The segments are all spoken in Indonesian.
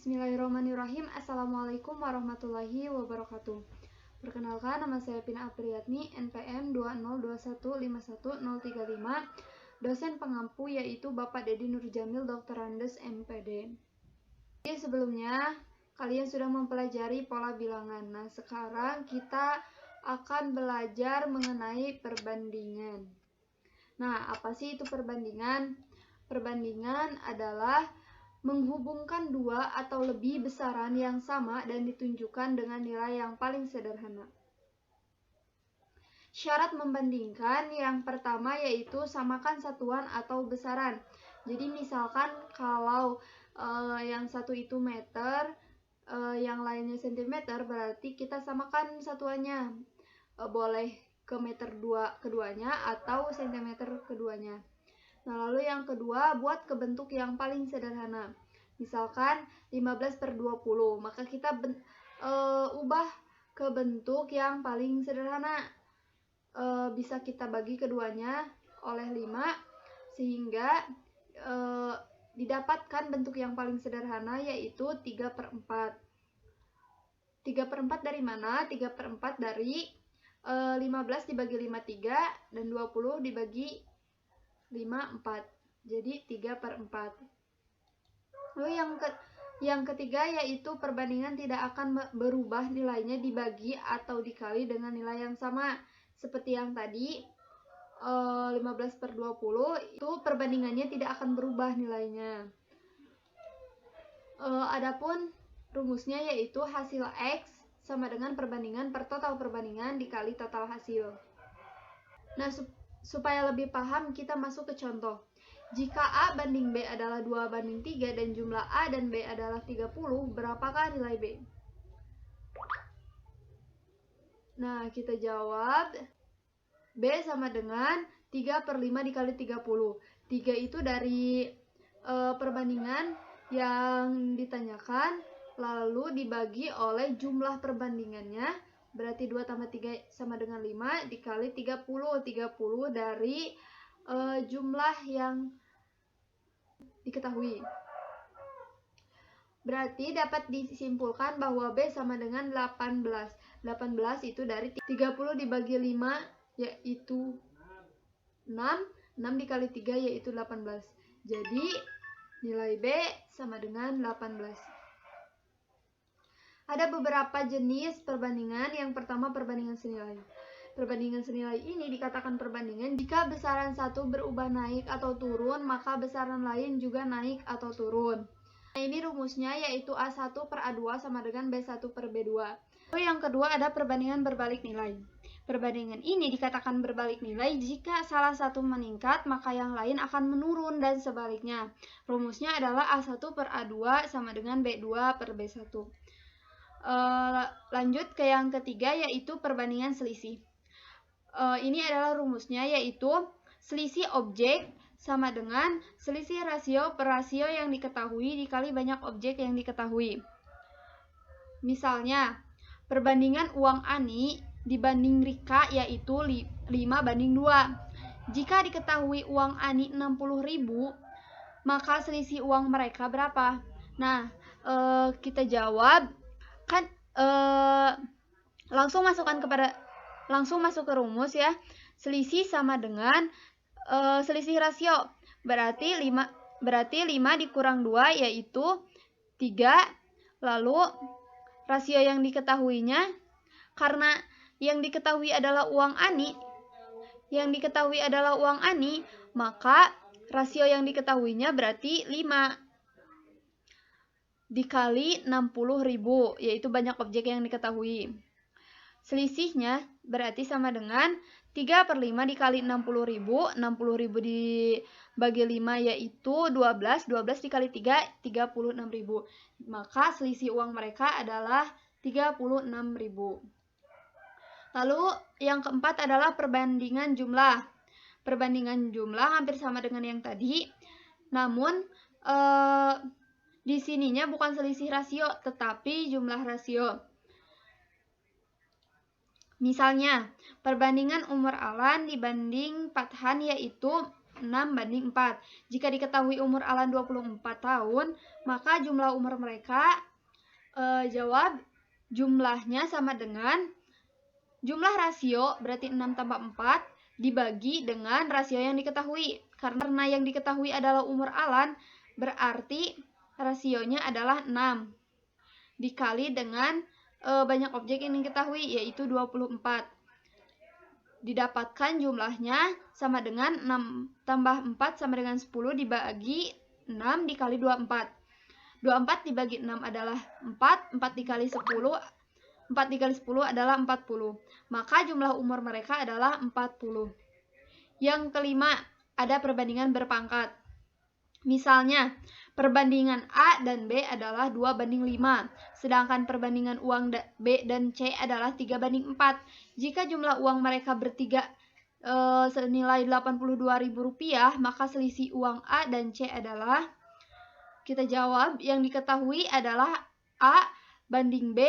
Bismillahirrahmanirrahim. Assalamualaikum warahmatullahi wabarakatuh. Perkenalkan, nama saya Pina Apriyatni, NPM 202151035, dosen pengampu yaitu Bapak Dedi Nurjamil, Doktorandes MPD. Jadi sebelumnya kalian sudah mempelajari pola bilangan. Nah, sekarang kita akan belajar mengenai perbandingan. Nah, apa sih itu perbandingan? Perbandingan adalah menghubungkan dua atau lebih besaran yang sama dan ditunjukkan dengan nilai yang paling sederhana. Syarat membandingkan yang pertama yaitu samakan satuan atau besaran. Jadi misalkan kalau yang satu itu meter, yang lainnya sentimeter, berarti kita samakan satuannya. Boleh ke meter keduanya atau sentimeter keduanya. Nah, lalu yang kedua, buat ke bentuk yang paling sederhana. Misalkan 15/20, maka kita ubah ke bentuk yang paling sederhana. Bisa kita bagi keduanya oleh 5, sehingga didapatkan bentuk yang paling sederhana yaitu 3/4. 3/4 dari mana? 3/4 dari 15 dibagi 5, 3, dan 20 dibagi 5, 4. Jadi 3/4. Lalu yang ketiga yaitu perbandingan tidak akan berubah nilainya dibagi atau dikali dengan nilai yang sama. Seperti yang tadi 15/20 itu perbandingannya tidak akan berubah nilainya. Adapun rumusnya yaitu hasil X sama dengan perbandingan per total perbandingan dikali total hasil. Nah, supaya lebih paham, kita masuk ke contoh. Jika A banding B adalah 2/3 dan jumlah A dan B adalah 30, berapakah nilai B? Nah, kita jawab B sama dengan 3/5 dikali 30. 3 itu dari perbandingan yang ditanyakan, lalu dibagi oleh jumlah perbandingannya, berarti 2 tambah 3 sama dengan 5 dikali 30. 30 dari jumlah yang diketahui. Berarti dapat disimpulkan bahwa B sama dengan 18. 18 itu dari 30 dibagi 5 yaitu 6. 6 dikali 3 yaitu 18. Jadi nilai B sama dengan 18. Ada beberapa jenis perbandingan. Yang pertama, perbandingan senilai. Perbandingan senilai ini dikatakan perbandingan jika besaran satu berubah naik atau turun, maka besaran lain juga naik atau turun. Nah, ini rumusnya yaitu A1/A2 sama dengan B1/B2. Lalu yang kedua ada perbandingan berbalik nilai. Perbandingan ini dikatakan berbalik nilai jika salah satu meningkat, maka yang lain akan menurun dan sebaliknya. Rumusnya adalah A1/A2 sama dengan B2/B1. Lanjut ke yang ketiga yaitu perbandingan selisih. Ini adalah rumusnya yaitu selisih objek sama dengan selisih rasio per rasio yang diketahui dikali banyak objek yang diketahui. Misalnya, perbandingan uang Ani dibanding Rika yaitu 5/2. Jika diketahui uang Ani 60.000, maka selisih uang mereka berapa? Nah, kita jawab kan langsung masuk ke rumus ya. Selisih sama dengan selisih rasio. Berarti 5 dikurang 2 yaitu 3. Lalu rasio yang diketahuinya, karena yang diketahui adalah uang Ani, maka rasio yang diketahuinya berarti 5 dikali 60.000, yaitu banyak objek yang diketahui. Selisihnya berarti sama dengan 3/5 dikali 60.000. 60.000 dibagi 5 yaitu 12. 12 dikali 3, 36.000. Maka selisih uang mereka adalah 36.000. Lalu yang keempat adalah perbandingan jumlah. Perbandingan jumlah hampir sama dengan yang tadi, namun di sininya bukan selisih rasio tetapi jumlah rasio. Misalnya, perbandingan Umar Alan dibanding Fathan yaitu 6:4. Jika diketahui umur Alan 24 tahun, maka jumlah umur mereka jawab jumlahnya sama dengan jumlah rasio, berarti 6 tambah 4, dibagi dengan rasio yang diketahui. Karena yang diketahui adalah umur Alan, berarti rasionya adalah 6. Dikali dengan banyak objek yang diketahui, yaitu 24. Didapatkan jumlahnya sama dengan 6 tambah 4 sama dengan 10 dibagi 6 dikali 24. 24 dibagi 6 adalah 4, 4 dikali 10 adalah 40. Maka jumlah umur mereka adalah 40. Yang kelima, ada perbandingan berpangkat. Misalnya, perbandingan A dan B adalah 2:5, sedangkan perbandingan uang B dan C adalah 3:4. Jika jumlah uang mereka bertiga senilai Rp82.000, maka selisih uang A dan C adalah, kita jawab yang diketahui adalah A banding B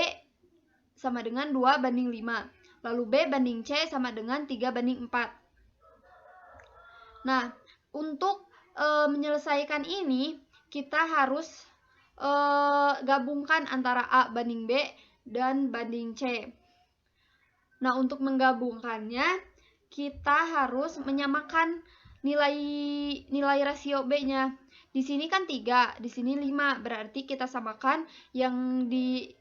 sama dengan 2:5. Lalu B banding C sama dengan 3:4. Nah, untuk menyelesaikan ini, kita harus gabungkan antara A banding B dan banding C. Nah, untuk menggabungkannya, kita harus menyamakan nilai rasio B-nya. Di sini kan 3, di sini 5, berarti kita samakan yang di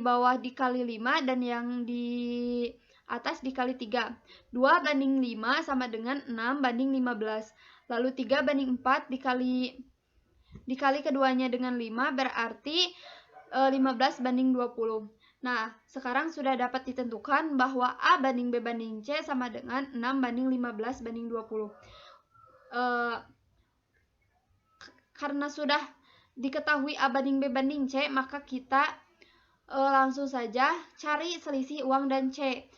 bawah dikali 5 dan yang di atas dikali 3. 2:5 sama dengan 6:15. Lalu 3:4 dikali keduanya dengan 5 berarti 15:20. Nah, sekarang sudah dapat ditentukan bahwa A banding B banding C sama dengan 6:15:20. Karena sudah diketahui A banding B banding C, maka kita langsung saja cari selisih uang dan C.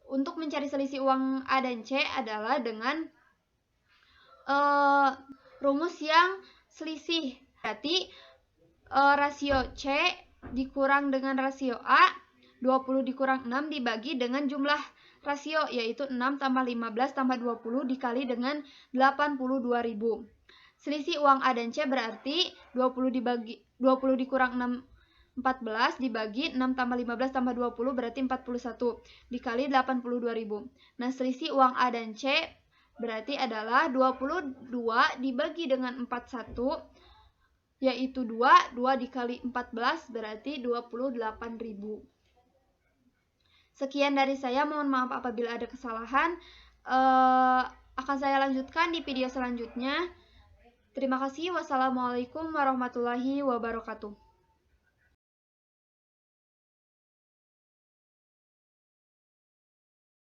Untuk mencari selisih uang A dan C adalah dengan rumus yang selisih. Berarti rasio C dikurang dengan rasio A, 20 dikurang 6 dibagi dengan jumlah rasio, yaitu 6 tambah 15 tambah 20 dikali dengan 82.000. Selisih uang A dan C berarti 20 dikurang 6, 14 dibagi 6 tambah 15 tambah 20 berarti 41 dikali 82.000. Nah, selisih uang A dan C berarti adalah 22 dibagi dengan 41, yaitu 2 dikali 14 berarti 28.000. Sekian dari saya, mohon maaf apabila ada kesalahan. Akan saya lanjutkan di video selanjutnya. Terima kasih. Wassalamualaikum warahmatullahi wabarakatuh.